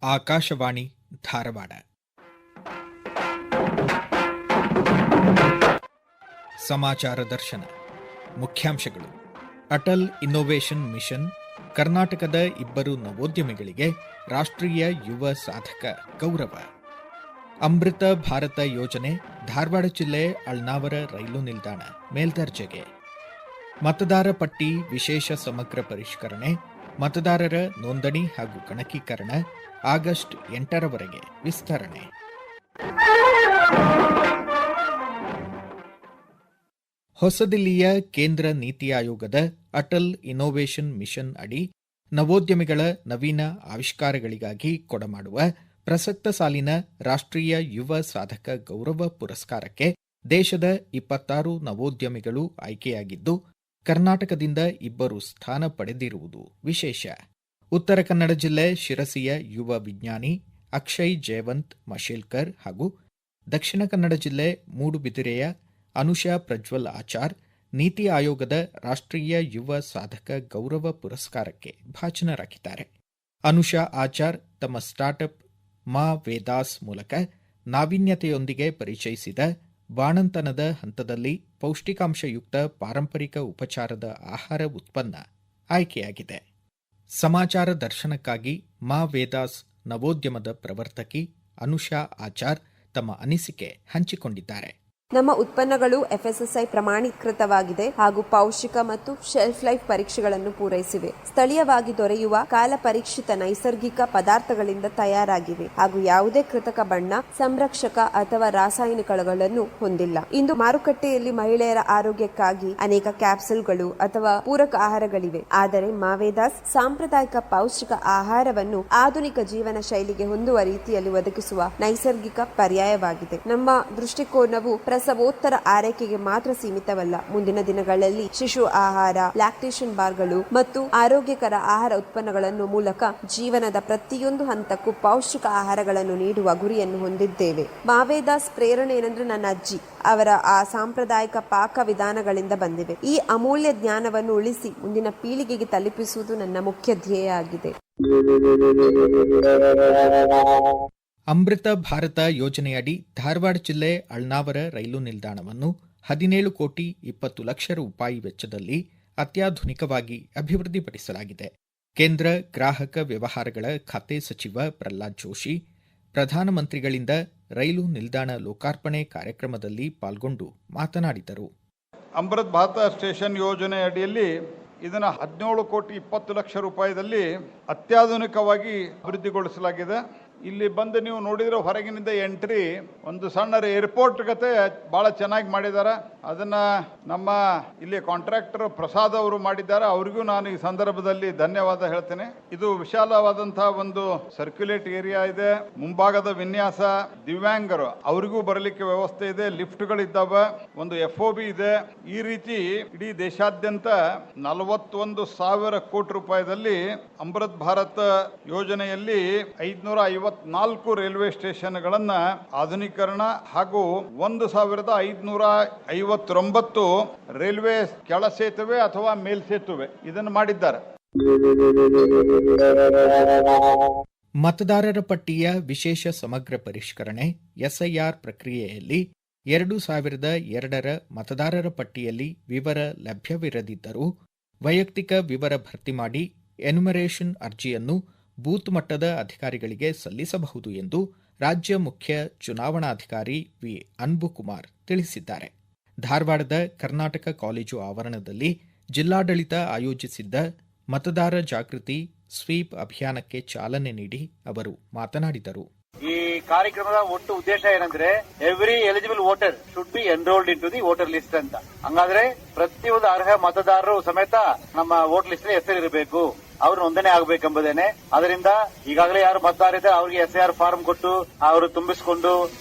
ಆಕಾಶವಾಣಿ ಧಾರವಾಡ. ಸಮಾಚಾರ ದರ್ಶನ. ಮುಖ್ಯಾಂಶಗಳು. ಅಟಲ್ ಇನ್ನೋವೇಷನ್ ಮಿಷನ್, ಕರ್ನಾಟಕದ 2 ನವೋದ್ಯಮಿಗಳಿಗೆ ರಾಷ್ಟ್ರೀಯ ಯುವ ಸಾಧಕ ಗೌರವ. ಅಮೃತ ಭಾರತ ಯೋಜನೆ, ಧಾರವಾಡ ಜಿಲ್ಲೆ ಅಳ್ನಾವರ ರೈಲು ನಿಲ್ದಾಣ ಮೇಲ್ದರ್ಜೆಗೆ. ಮತದಾರ ಪಟ್ಟಿ ವಿಶೇಷ ಸಮಗ್ರ ಪರಿಷ್ಕರಣೆ, ಮತದಾರರ ನೋಂದಣಿ ಹಾಗೂ ಗಣಕೀಕರಣ ಆಗಸ್ಟ್ 8ರವರೆಗೆ ವಿಸ್ತರಣೆ. ಹೊಸದಿಲ್ಲಿಯ ಕೇಂದ್ರ ನೀತಿ ಆಯೋಗದ ಅಟಲ್ ಇನ್ನೋವೇಷನ್ ಮಿಷನ್ ಅಡಿ ನವೋದ್ಯಮಿಗಳ ನವೀನ ಆವಿಷ್ಕಾರಗಳಿಗಾಗಿ ಕೊಡಮಾಡುವ ಪ್ರಸಕ್ತ ಸಾಲಿನ ರಾಷ್ಟ್ರೀಯ ಯುವ ಸಾಧಕ ಗೌರವ ಪುರಸ್ಕಾರಕ್ಕೆ ದೇಶದ 26 ನವೋದ್ಯಮಿಗಳು ಆಯ್ಕೆಯಾಗಿದ್ದು, ಕರ್ನಾಟಕದಿಂದ 2 ಸ್ಥಾನ ಪಡೆದಿರುವುದು ವಿಶೇಷ. ಉತ್ತರ ಕನ್ನಡ ಜಿಲ್ಲೆ ಶಿರಸಿಯ ಯುವ ವಿಜ್ಞಾನಿ ಅಕ್ಷಯ್ ಜಯವಂತ್ ಮಶೇಲ್ಕರ್ ಹಾಗೂ ದಕ್ಷಿಣ ಕನ್ನಡ ಜಿಲ್ಲೆ ಮೂಡುಬಿದಿರೆಯ ಅನುಷಾ ಪ್ರಜ್ವಲ್ ಆಚಾರ್ ನೀತಿ ಆಯೋಗದ ರಾಷ್ಟ್ರೀಯ ಯುವ ಸಾಧಕ ಗೌರವ ಪುರಸ್ಕಾರಕ್ಕೆ ಭಾಜನರಾಗಿದ್ದಾರೆ. ಅನುಷಾ ಆಚಾರ್ ತಮ್ಮ ಸ್ಟಾರ್ಟ್ಅಪ್ ಮಾ ವೇದಾಸ್ ಮೂಲಕ ನಾವೀನ್ಯತೆಯೊಂದಿಗೆ ಪರಿಚಯಿಸಿದ ಬಾಣಂತನದ ಹಂತದಲ್ಲಿ ಪೌಷ್ಟಿಕಾಂಶಯುಕ್ತ ಪಾರಂಪರಿಕ ಉಪಚಾರದ ಆಹಾರ ಉತ್ಪನ್ನ ಆಯ್ಕೆಯಾಗಿದೆ. ಸಮಾಚಾರ ದರ್ಶನಕ್ಕಾಗಿ ಮಾ ವೇದಾಸ್ ನವೋದ್ಯಮದ ಪ್ರವರ್ತಕಿ ಅನುಷಾ ಆಚಾರ್ ತಮ್ಮ ಅನಿಸಿಕೆ ಹಂಚಿಕೊಂಡಿದ್ದಾರೆ. ನಮ್ಮ ಉತ್ಪನ್ನಗಳು FSSAI ಪ್ರಮಾಣೀಕೃತವಾಗಿದೆ ಹಾಗೂ ಪೌಷ್ಟಿಕ ಮತ್ತು ಶೆಲ್ಫ್ ಲೈಫ್ ಪರೀಕ್ಷೆಗಳನ್ನು ಪೂರೈಸಿವೆ. ಸ್ಥಳೀಯವಾಗಿ ದೊರೆಯುವ ಕಾಲ ಪರೀಕ್ಷಿತ ನೈಸರ್ಗಿಕ ಪದಾರ್ಥಗಳಿಂದ ತಯಾರಾಗಿವೆ ಹಾಗೂ ಯಾವುದೇ ಕೃತಕ ಬಣ್ಣ, ಸಂರಕ್ಷಕ ಅಥವಾ ರಾಸಾಯನಿಕಗಳನ್ನು ಹೊಂದಿಲ್ಲ. ಇಂದು ಮಾರುಕಟ್ಟೆಯಲ್ಲಿ ಮಹಿಳೆಯರ ಆರೋಗ್ಯಕ್ಕಾಗಿ ಅನೇಕ ಕ್ಯಾಪ್ಸೂಲ್ಗಳು ಅಥವಾ ಪೂರಕ ಆಹಾರಗಳಿವೆ. ಆದರೆ ಮಾವೇದಾಸ್ ಸಾಂಪ್ರದಾಯಿಕ ಪೌಷ್ಟಿಕ ಆಹಾರವನ್ನು ಆಧುನಿಕ ಜೀವನ ಶೈಲಿಗೆ ಹೊಂದುವ ರೀತಿಯಲ್ಲಿ ಒದಗಿಸುವ ನೈಸರ್ಗಿಕ ಪರ್ಯಾಯವಾಗಿದೆ. ನಮ್ಮ ದೃಷ್ಟಿಕೋನವು ಪ್ರಸವೋತ್ತರ ಆರೈಕೆಗೆ ಮಾತ್ರ ಸೀಮಿತವಲ್ಲ. ಮುಂದಿನ ದಿನಗಳಲ್ಲಿ ಶಿಶು ಆಹಾರ, ಲ್ಯಾಕ್ಟೇಷನ್ ಬಾರ್ಗಳು ಮತ್ತು ಆರೋಗ್ಯಕರ ಆಹಾರ ಉತ್ಪನ್ನಗಳನ್ನು ಮೂಲಕ ಜೀವನದ ಪ್ರತಿಯೊಂದು ಹಂತಕ್ಕೂ ಪೌಷ್ಟಿಕ ಆಹಾರಗಳನ್ನು ನೀಡುವ ಗುರಿಯನ್ನು ಹೊಂದಿದ್ದೇವೆ. ಮಾವೇದಾಸ್ ಪ್ರೇರಣೆ ಏನಂದ್ರೆ ನನ್ನ ಅಜ್ಜಿ ಅವರ ಆ ಸಾಂಪ್ರದಾಯಿಕ ಪಾಕ ವಿಧಾನಗಳಿಂದ ಬಂದಿವೆ. ಈ ಅಮೂಲ್ಯ ಜ್ಞಾನವನ್ನು ಉಳಿಸಿ ಮುಂದಿನ ಪೀಳಿಗೆಗೆ ತಲುಪಿಸುವುದು ನನ್ನ ಮುಖ್ಯ ಧ್ಯೇಯ ಆಗಿದೆ. ಅಮೃತ ಭಾರತ ಯೋಜನೆಯಡಿ ಧಾರವಾಡ ಜಿಲ್ಲೆ ಅಳ್ನಾವರ ರೈಲು ನಿಲ್ದಾಣವನ್ನು 17 ಕೋಟಿ 20 ಲಕ್ಷ ರೂಪಾಯಿ ವೆಚ್ಚದಲ್ಲಿ ಅತ್ಯಾಧುನಿಕವಾಗಿ ಅಭಿವೃದ್ಧಿಪಡಿಸಲಾಗಿದೆ. ಕೇಂದ್ರ ಗ್ರಾಹಕ ವ್ಯವಹಾರಗಳ ಖಾತೆ ಸಚಿವ ಪ್ರಹ್ಲಾದ್ ಜೋಶಿ ಪ್ರಧಾನಮಂತ್ರಿಗಳಿಂದ ರೈಲು ನಿಲ್ದಾಣ ಲೋಕಾರ್ಪಣೆ ಕಾರ್ಯಕ್ರಮದಲ್ಲಿ ಪಾಲ್ಗೊಂಡು ಮಾತನಾಡಿದರು. ಅಮೃತ್ ಭಾರತ ಸ್ಟೇಷನ್ ಯೋಜನೆ ಅಡಿಯಲ್ಲಿ ಇದನ್ನು 17 ಕೋಟಿ 20 ಲಕ್ಷ ರೂಪಾಯಿದಲ್ಲಿ ಅತ್ಯಾಧುನಿಕವಾಗಿ ಅಭಿವೃದ್ಧಿಗೊಳಿಸಲಾಗಿದೆ. ಇಲ್ಲಿ ಬಂದು ನೀವು ನೋಡಿದ್ರೆ ಹೊರಗಿನಿಂದ ಎಂಟ್ರಿ ಒಂದು ಸಣ್ಣ ಏರ್ಪೋರ್ಟ್ ಗತೆ ಬಹಳ ಚೆನ್ನಾಗಿ ಮಾಡಿದ್ದಾರೆ. ಅದನ್ನ ನಮ್ಮ ಇಲ್ಲಿ ಕಾಂಟ್ರಾಕ್ಟರ್ ಪ್ರಸಾದ್ ಅವರು ಮಾಡಿದ್ದಾರೆ. ಅವರಿಗೂ ನಾನು ಈ ಸಂದರ್ಭದಲ್ಲಿ ಧನ್ಯವಾದ ಹೇಳ್ತೇನೆ. ಇದು ವಿಶಾಲವಾದಂತಹ ಒಂದು ಸರ್ಕ್ಯುಲೇಟ್ ಏರಿಯಾ ಇದೆ. ಮುಂಭಾಗದ ವಿನ್ಯಾಸ ದಿವ್ಯಾಂಗರು ಅವರಿಗೂ ಬರಲಿಕ್ಕೆ ವ್ಯವಸ್ಥೆ ಇದೆ. ಲಿಫ್ಟ್ಗಳಿದ್ದಾವೆ. ಒಂದು FOB ಇದೆ. ಈ ರೀತಿ ಇಡೀ ದೇಶಾದ್ಯಂತ 41,000 ಕೋಟಿ ರೂಪಾಯಿದಲ್ಲಿ ಅಮೃತ್ ಭಾರತ್ ಯೋಜನೆಯಲ್ಲಿ 554 ರೈಲ್ವೆ ಸ್ಟೇಷನ್ಗಳನ್ನ ಆಧುನೀಕರಣ ಹಾಗೂ 1,559 ರೈಲ್ವೆ ಕೆಳ ಸೇತುವೆ ಅಥವಾ ಮೇಲ್ಸೇತುವೆ ಇದನ್ನು ಮಾಡಿದ್ದಾರೆ. ಮತದಾರರ ಪಟ್ಟಿಯ ವಿಶೇಷ ಸಮಗ್ರ ಪರಿಷ್ಕರಣೆ SIR ಪ್ರಕ್ರಿಯೆಯಲ್ಲಿ 2002ರ ಮತದಾರರ ಪಟ್ಟಿಯಲ್ಲಿ ವಿವರ ಲಭ್ಯವಿರದಿದ್ದರೂ ವೈಯಕ್ತಿಕ ವಿವರ ಭರ್ತಿ ಮಾಡಿ ಎನ್ಯುಮರೇಷನ್ ಅರ್ಜಿಯನ್ನು ಬೂತ್ ಮಟ್ಟದ ಅಧಿಕಾರಿಗಳಿಗೆ ಸಲ್ಲಿಸಬಹುದು ಎಂದು ರಾಜ್ಯ ಮುಖ್ಯ ಚುನಾವಣಾಧಿಕಾರಿ ವಿ ಅನ್ಬುಕುಮಾರ್ ತಿಳಿಸಿದ್ದಾರೆ. ಧಾರವಾಡದ ಕರ್ನಾಟಕ ಕಾಲೇಜು ಆವರಣದಲ್ಲಿ ಜಿಲ್ಲಾಡಳಿತ ಆಯೋಜಿಸಿದ್ದ ಮತದಾರ ಜಾಗೃತಿ ಸ್ವೀಪ್ ಅಭಿಯಾನಕ್ಕೆ ಚಾಲನೆ ನೀಡಿ ಅವರು ಮಾತನಾಡಿದರು. ಈ ಕಾರ್ಯಕ್ರಮದ ಒಟ್ಟು ಉದ್ದೇಶ ಏನಂದ್ರೆ every eligible voter should be enrolled in to the voter list ಅಂತ. ಹಂಗಾದ್ರೆ ಪ್ರತಿಯೊಂದು ಅರ್ಹ ಮತದಾರರು ಸಮೇತ ನಮ್ಮ ವೋಟರ್ ಲಿಸ್ಟ್ ಹೆಸರಿರಬೇಕು, ಅವರು ನೋಂದಣಿ ಆಗಬೇಕೆಂಬುದೇನೆ. ಅದರಿಂದ ಈಗಾಗಲೇ ಯಾರು ಮತದಾರ ಇದ್ದಾರೆ ಅವರಿಗೆ SIR ಫಾರ್ಮ್ ಕೊಟ್ಟು ಅವರು ತುಂಬಿಸಿಕೊಂಡು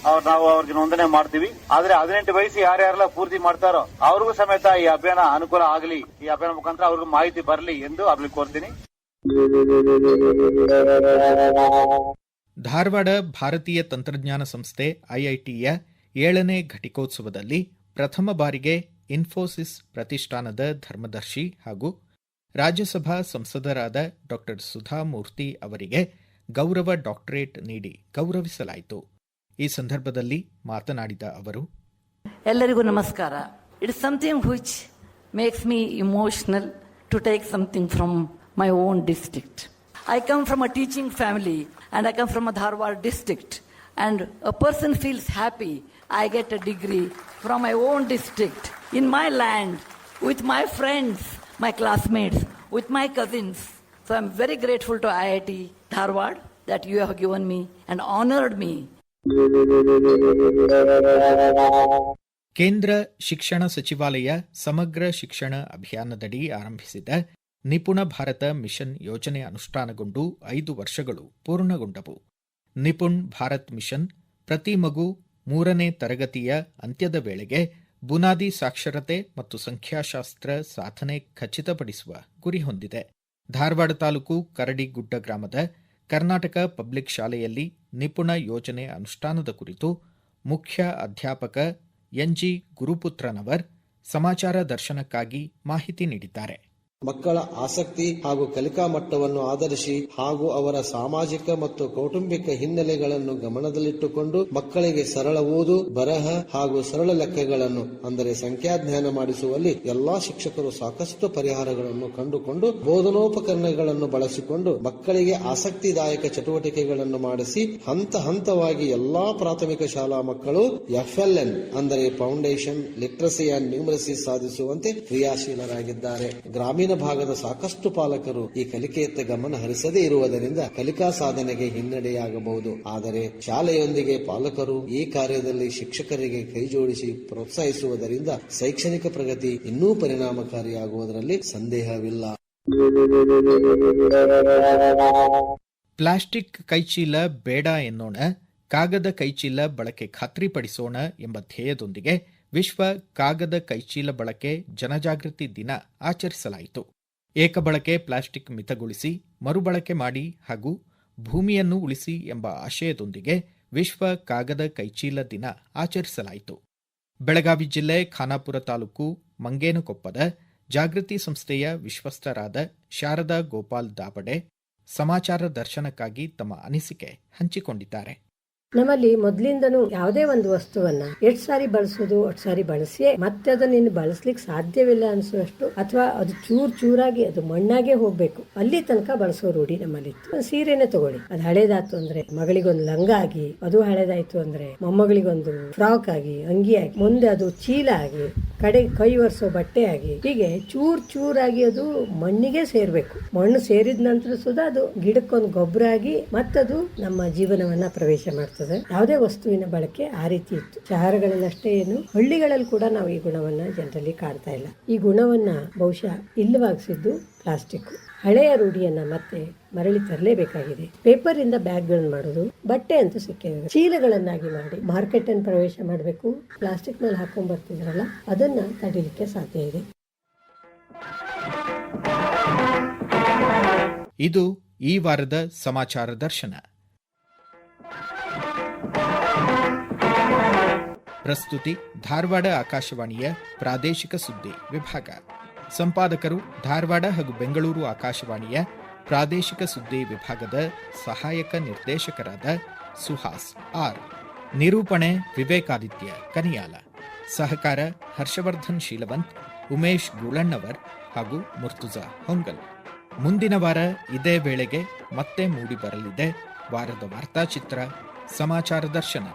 ನಾವು ಅವ್ರಿಗೆ ನೋಂದಣಿ ಮಾಡ್ತೀವಿ. ಆದ್ರೆ 18 ವಯಸ್ಸು ಯಾರ್ಯಾರೆಲ್ಲ ಪೂರ್ತಿ ಮಾಡ್ತಾರೋ ಅವ್ರಿಗೂ ಸಮೇತ ಈ ಅಭಿಯಾನ ಅನುಕೂಲ ಆಗಲಿ, ಈ ಅಭಿಯಾನ ಮುಖಾಂತರ ಅವ್ರಿಗೂ ಮಾಹಿತಿ ಬರಲಿ ಎಂದು ಅವ್ರಿಗೆ ಕೋರ್ತೀನಿ. ಧಾರವಾಡ ಭಾರತೀಯ ತಂತ್ರಜ್ಞಾನ ಸಂಸ್ಥೆ IITಯ 7ನೇ ಘಟಿಕೋತ್ಸವದಲ್ಲಿ ಪ್ರಥಮ ಬಾರಿಗೆ ಇನ್ಫೋಸಿಸ್ ಪ್ರತಿಷ್ಠಾನದ ಧರ್ಮದರ್ಶಿ ಹಾಗೂ ರಾಜ್ಯಸಭಾ ಸಂಸದರಾದ ಡಾ ಸುಧಾ ಮೂರ್ತಿ ಅವರಿಗೆ ಗೌರವ ಡಾಕ್ಟರೇಟ್ ನೀಡಿ ಗೌರವಿಸಲಾಯಿತು. ಈ ಸಂದರ್ಭದಲ್ಲಿ ಮಾತನಾಡಿದ ಅವರು, ಎಲ್ಲರಿಗೂ ನಮಸ್ಕಾರ. It is something which makes me emotional to take something from my own district. I come from a teaching family and I come from a Dharwad district, and a person feels happy I get a degree from my own district, in my land, with my friends, my classmates, with my cousins. So I'm very grateful to IIT Dharwad that you have given me and honored me. ಕೇಂದ್ರ ಶಿಕ್ಷಣ ಸಚಿವಾಲಯ ಸಮಗ್ರ ಶಿಕ್ಷಣ ಅಭಿಯಾನದಡಿ ಆರಂಭಿಸಿದ ನಿಪುಣ Bharat mission ಯೋಜನೆ ಅನುಷ್ಠಾನಗೊಂಡು 5 ವರ್ಷಗಳು ಪೂರ್ಣಗೊಂಡವು. ನಿಪುಣ್ ಭಾರತ್ ಮಿಷನ್ ಪ್ರತಿ ಮಗು 3ನೇ ತರಗತಿಯ ಅಂತ್ಯದ ವೇಳೆಗೆ ಬುನಾದಿ ಸಾಕ್ಷರತೆ ಮತ್ತು ಸಂಖ್ಯಾಶಾಸ್ತ್ರ ಸಾಧನೆ ಖಚಿತಪಡಿಸುವ ಗುರಿ ಹೊಂದಿದೆ. ಧಾರವಾಡ ತಾಲೂಕು ಕರಡಿಗುಡ್ಡ ಗ್ರಾಮದ ಕರ್ನಾಟಕ ಪಬ್ಲಿಕ್ ಶಾಲೆಯಲ್ಲಿ ನಿಪುಣ ಯೋಜನೆ ಅನುಷ್ಠಾನದ ಕುರಿತು ಮುಖ್ಯ ಅಧ್ಯಾಪಕ ಎನ್ಜಿ ಗುರುಪುತ್ರನವರ್ ಸಮಾಚಾರ ದರ್ಶನಕ್ಕಾಗಿ ಮಾಹಿತಿ ನೀಡಿದ್ದಾರೆ. ಮಕ್ಕಳ ಆಸಕ್ತಿ ಹಾಗೂ ಕಲಿಕಾ ಮಟ್ಟವನ್ನು ಆಧರಿಸಿ ಹಾಗೂ ಅವರ ಸಾಮಾಜಿಕ ಮತ್ತು ಕೌಟುಂಬಿಕ ಹಿನ್ನೆಲೆಗಳನ್ನು ಗಮನದಲ್ಲಿಟ್ಟುಕೊಂಡು ಮಕ್ಕಳಿಗೆ ಸರಳ ಓದು, ಬರಹ ಹಾಗೂ ಸರಳ ಲೆಕ್ಕಗಳನ್ನು ಅಂದರೆ ಸಂಖ್ಯಾಜ್ಞಾನ ಮಾಡಿಸುವಲ್ಲಿ ಎಲ್ಲಾ ಶಿಕ್ಷಕರು ಸಾಕಷ್ಟು ಪರಿಹಾರಗಳನ್ನು ಕಂಡುಕೊಂಡು ಬೋಧನೋಪಕರಣಗಳನ್ನು ಬಳಸಿಕೊಂಡು ಮಕ್ಕಳಿಗೆ ಆಸಕ್ತಿದಾಯಕ ಚಟುವಟಿಕೆಗಳನ್ನು ಮಾಡಿಸಿ ಹಂತ ಹಂತವಾಗಿ ಎಲ್ಲಾ ಪ್ರಾಥಮಿಕ ಶಾಲಾ ಮಕ್ಕಳು FLN ಅಂದರೆ ಫೌಂಡೇಶನ್ ಲಿಟ್ರಸಿ ಅಂಡ್ ನ್ಯೂಮರಸಿ ಸಾಧಿಸುವಂತೆ ಕ್ರಿಯಾಶೀಲರಾಗಿದ್ದಾರೆ. ಗ್ರಾಮೀಣ ಭಾಗದ ಸಾಕಷ್ಟು ಪಾಲಕರು ಈ ಕಲಿಕೆಯತ್ತ ಗಮನ ಹರಿಸದೇ ಇರುವುದರಿಂದ ಕಲಿಕಾ ಸಾಧನೆಗೆ ಹಿನ್ನಡೆಯಾಗಬಹುದು. ಆದರೆ ಶಾಲೆಯೊಂದಿಗೆ ಪಾಲಕರು ಈ ಕಾರ್ಯದಲ್ಲಿ ಶಿಕ್ಷಕರಿಗೆ ಕೈಜೋಡಿಸಿ ಪ್ರೋತ್ಸಾಹಿಸುವುದರಿಂದ ಶೈಕ್ಷಣಿಕ ಪ್ರಗತಿ ಇನ್ನೂ ಪರಿಣಾಮಕಾರಿಯಾಗುವುದರಲ್ಲಿ ಸಂದೇಹವಿಲ್ಲ. ಪ್ಲಾಸ್ಟಿಕ್ ಕೈಚೀಲ ಬೇಡ ಎನ್ನೋಣ, ಕಾಗದ ಕೈಚೀಲ ಬಳಕೆ ಖಾತ್ರಿಪಡಿಸೋಣ ಎಂಬ ಧ್ಯೇಯದೊಂದಿಗೆ ವಿಶ್ವ ಕಾಗದ ಕೈಚೀಲ ಬಳಕೆ ಜನಜಾಗೃತಿ ದಿನ ಆಚರಿಸಲಾಯಿತು. ಏಕಬಳಕೆ ಪ್ಲಾಸ್ಟಿಕ್ ಮಿತಗೊಳಿಸಿ ಮರುಬಳಕೆ ಮಾಡಿ ಹಾಗೂ ಭೂಮಿಯನ್ನು ಉಳಿಸಿ ಎಂಬ ಆಶಯದೊಂದಿಗೆ ವಿಶ್ವ ಕಾಗದ ಕೈಚೀಲ ದಿನ ಆಚರಿಸಲಾಯಿತು. ಬೆಳಗಾವಿ ಜಿಲ್ಲೆ ಖಾನಾಪುರ ತಾಲೂಕು ಮಂಗೇನಕೊಪ್ಪದ ಜಾಗೃತಿ ಸಂಸ್ಥೆಯ ವಿಶ್ವಸ್ತರಾದ ಶಾರದಾ ಗೋಪಾಲ್ ದಾಬಡೆ ಸಮಾಚಾರ ದರ್ಶನಕ್ಕಾಗಿ ತಮ್ಮ ಅನಿಸಿಕೆ ಹಂಚಿಕೊಂಡಿದ್ದಾರೆ. ನಮ್ಮಲ್ಲಿ ಮೊದಲಿಂದನೂ ಯಾವುದೇ ಒಂದು ವಸ್ತುವನ್ನ ಎಷ್ಟು ಸಾರಿ ಬಳಸೋದು ಅಷ್ಟು ಸಾರಿ ಬಳಸಿಯೇ ಮತ್ತೆ ಅದನ್ನ ಇನ್ನು ಬಳಸ್ಲಿಕ್ಕೆ ಸಾಧ್ಯವಿಲ್ಲ ಅನ್ಸುವಷ್ಟು ಅಥವಾ ಅದು ಚೂರಾಗಿ ಅದು ಮಣ್ಣಾಗೆ ಹೋಗ್ಬೇಕು ಅಲ್ಲಿ ತನಕ ಬಳಸೋ ರೂಢಿ ನಮ್ಮಲ್ಲಿತ್ತು. ಒಂದು ಸೀರೆನೆ ತಗೊಳ್ಳಿ, ಅದು ಹಳೇದಾಯ್ತು ಅಂದ್ರೆ ಮಗಳಿಗೊಂದು ಲಂಗ ಆಗಿ, ಅದು ಹಳೇದಾಯ್ತು ಅಂದ್ರೆ ಮೊಮ್ಮಗಳಿಗೊಂದು ಫ್ರಾಕ್ ಆಗಿ, ಅಂಗಿ ಆಗಿ, ಮುಂದೆ ಅದು ಚೀಲ ಆಗಿ, ಕಡೆ ಕೈ ಒರೆಸೋ ಬಟ್ಟೆ ಆಗಿ, ಹೀಗೆ ಚೂರಾಗಿ ಅದು ಮಣ್ಣಿಗೆ ಸೇರ್ಬೇಕು. ಮಣ್ಣು ಸೇರಿದ ನಂತರ ಸುಧಾ ಅದು ಗಿಡಕ್ಕೊಂದು ಗೊಬ್ಬರ ಆಗಿ ಮತ್ತದು ನಮ್ಮ ಜೀವನವನ್ನ ಪ್ರವೇಶ ಮಾಡ್ತದೆ. ಯಾವುದೇ ವಸ್ತುವಿನ ಬಳಕೆ ಆ ರೀತಿ ಇತ್ತು. ಶಹರಗಳಲ್ಲಷ್ಟೇ ಏನು, ಹಳ್ಳಿಗಳಲ್ಲಿ ಕೂಡ ನಾವು ಈ ಗುಣವನ್ನ ಜನರಲ್ಲಿ ಕಾಣ್ತಾ ಇಲ್ಲ. ಈ ಗುಣವನ್ನ ಬಹುಶಃ ಇಲ್ಲವಾಗಿಸಿದ್ದು ಪ್ಲಾಸ್ಟಿಕ್. ಹಳೆಯ ರೂಢಿಯನ್ನ ಮತ್ತೆ ಮರಳಿ ತರಲೇಬೇಕಾಗಿದೆ. ಪೇಪರ್ ಇಂದ ಬ್ಯಾಗ್ಗಳನ್ನು ಮಾಡೋದು, ಬಟ್ಟೆ ಅಂತೂ ಸಿಕ್ಕಿದೆ, ಚೀಲಗಳನ್ನಾಗಿ ಮಾಡಿ ಮಾರ್ಕೆಟ್ ಅನ್ನು ಪ್ರವೇಶ ಮಾಡಬೇಕು. ಪ್ಲಾಸ್ಟಿಕ್ ನಲ್ಲಿ ಹಾಕೊಂಡ್ ಬರ್ತಿದ್ರಲ್ಲ ಅದನ್ನ ತಡಿಲಿಕ್ಕೆ ಸಾಧ್ಯ ಇದೆ. ಇದು ಈ ವಾರದ ಸಮಾಚಾರ ದರ್ಶನ. ಪ್ರಸ್ತುತಿ ಧಾರವಾಡ ಆಕಾಶವಾಣಿಯ ಪ್ರಾದೇಶಿಕ ಸುದ್ದಿ ವಿಭಾಗ. ಸಂಪಾದಕರು ಧಾರವಾಡ ಹಾಗೂ ಬೆಂಗಳೂರು ಆಕಾಶವಾಣಿಯ ಪ್ರಾದೇಶಿಕ ಸುದ್ದಿ ವಿಭಾಗದ ಸಹಾಯಕ ನಿರ್ದೇಶಕರಾದ ಸುಹಾಸ್ ಆರ್. ನಿರೂಪಣೆ ವಿವೇಕಾದಿತ್ಯ ಕನಿಯಾಲ. ಸಹಕಾರ ಹರ್ಷವರ್ಧನ್ ಶೀಲವಂತ್, ಉಮೇಶ್ ಗೂಳಣ್ಣವರ್ ಹಾಗೂ ಮುರ್ತುಜಾ ಹೊಂಗಲ್. ಮುಂದಿನ ವಾರ ಇದೇ ವೇಳೆಗೆ ಮತ್ತೆ ಮೂಡಿ ಬರಲಿದೆ ವಾರದ ವಾರ್ತಾಚಿತ್ರ ಸಮಾಚಾರ ದರ್ಶನ.